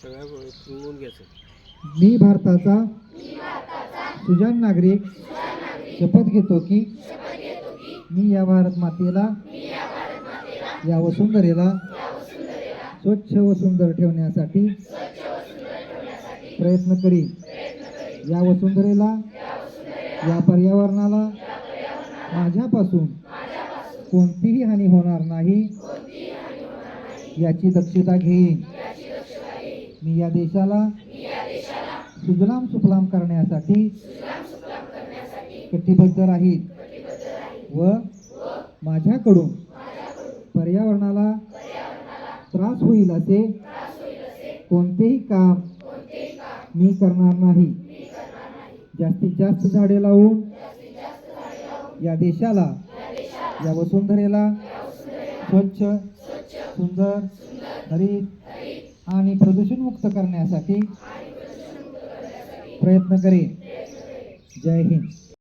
सगळ्या नोंद घ्यायचं. मी भारताचा सुजाण नागरिक शपथ घेतो की मी या भारत मातेला या वसुंधरेला स्वच्छ व सुंदर ठेवण्यासाठी प्रयत्न करीन. या वसुंधरेला या पर्यावरणाला माझ्यापासून कोणतीही हानी होणार नाही याची दक्षता घेईन. मी या देशाला सुजलाम सुफलाम करण्यासाठी कटिबद्ध राहील व माझ्याकडून पर्यावरणाला त्रास होईल असे कोणतेही काम मी करणार नाही. जास्तीत जास्त झाडे लावून या देशाला या वसुंधरेला स्वच्छ सुंदर हरित आणि प्रदूषणमुक्त करण्यासाठी प्रयत्न करेन. जय हिंद.